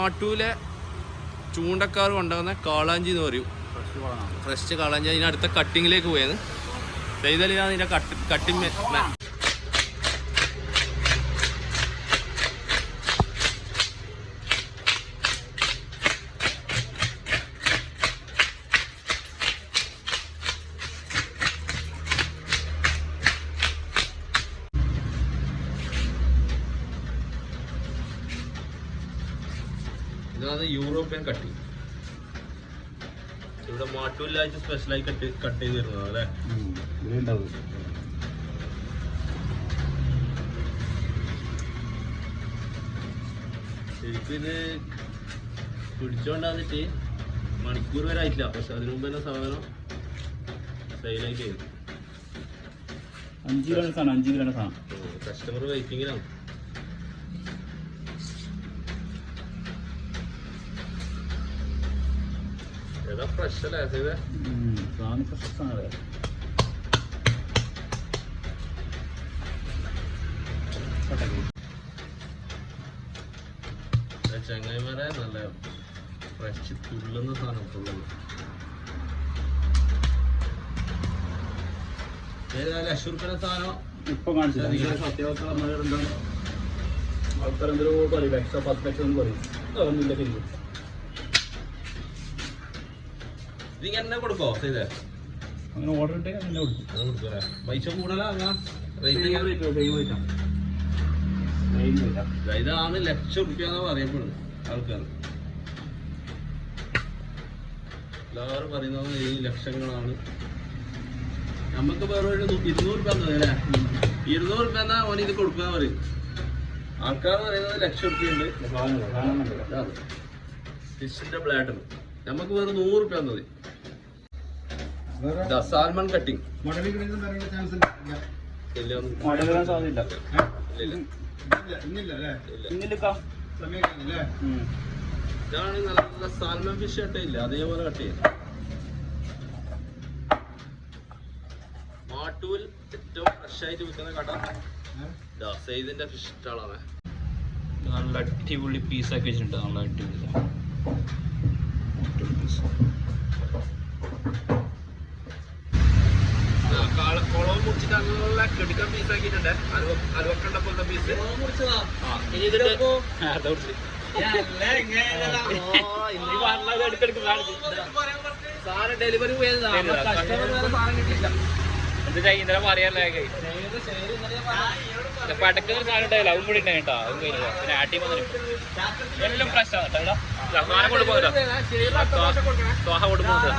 മാട്ടൂലെ ചൂണ്ടക്കാർ കൊണ്ടുവന്ന കാളാഞ്ചി എന്ന് പറയും. ഫ്രഷ് കാളാഞ്ചി. അതിനടുത്ത കട്ടിങ്ങിലേക്ക് പോയത് ചെയ്താലാണ് ഇതിൻ്റെ കട്ടിങ്. ഇതാണ് യൂറോപ്യൻ കട്ടിങ്. ഇവിടെ മാട്ടൂലായിട്ട് സ്പെഷ്യലായി കട്ട് ചെയ്ത് തരുന്നത് അല്ലേ? ശരിക്കും ഇത് പിടിച്ചോണ്ടാന്നിട്ട് മണിക്കൂർ വരെ ആയിട്ടില്ല. പക്ഷെ അതിനു മുമ്പ് തന്നെ സാധനം സെയിലായി ചെയ്തു. 5 കിലോ സാധനം. കസ്റ്റമർ വെയിറ്റിങ്ങിലാണ്. ഫ്രഷ് അല്ലേ ചങ്ങായിമാരെ? നല്ല ഫ്രഷ് തുള്ളുന്ന സാധനം. തുള്ളുന്നു 1,00,000 രൂപ സാധനം ഇപ്പൊ കാണിച്ചത്. അത്യാവശ്യം ആൾക്കാർ എന്തൊരു പറയും, 10 ലക്ഷം എന്ന് പറയും. അതൊന്നുമില്ല. ശരിക്കും ഇതിങ്ങനെ കൊടുക്കോ? അങ്ങനെ ഓർഡർ ഉണ്ടെങ്കിൽ അങ്ങനെ കൊടുക്കും. പൈസ കൂടുതലാ? ഇതാണ് 1,00,000 രൂപ പറയപ്പെടുന്നത് ആൾക്കാർ. എല്ലാവരും പറയുന്നത് 7 ലക്ഷങ്ങളാണ്. നമുക്ക് വേറെ 200 രൂപ അല്ലേ? 200 രൂപ എന്നാ ഓന് ഇത് കൊടുക്കുക പറയും. ആൾക്കാർ പറയുന്നത് 1,00,000 രൂപയുണ്ട് ഫിഷിന്റെ ബ്ലാഡർ. നമുക്ക് വേറെ 100 രൂപ മതി. Salmon cutting. ഇതാണ് നല്ല സാൽമൺ ഫിഷ് കട്ടില്ല, അതേപോലെ കട്ട് ചെയ്യാം. മാട്ടൂൽ ഏറ്റവും ഫ്രഷ് ആയിട്ട് വിൽക്കുന്ന കട സെയ്ദിന്റെ ഫിഷ് സ്റ്റാളാണ്. നല്ല അടിപൊളി പീസാക്കി വെച്ചിട്ടുണ്ട്. നല്ല അടിപൊളി കുളവും മുറിച്ചിട്ട് നല്ല കെടുക്കാൻ പീസാക്കിയിട്ടുണ്ട്. അലുവക്കണ്ട പോലത്തെ പീസ്. സാധനം ഡെലിവറി പോയതാണ്. ഇന്നലെ പറയാല്ലേ പടക്കുന്ന സാധനം ഉണ്ടായില്ല. അതും കൂടി ഉണ്ടായി കേട്ടോ. അതും കഴിഞ്ഞ പിന്നെ ആട്ടി വന്നു എല്ലാം ഫ്രഷ് ആണ് കേട്ടോ. സാധനം കൊടുക്കുന്നില്ല. സ്വാഹ കൊടുക്കുന്നില്ല.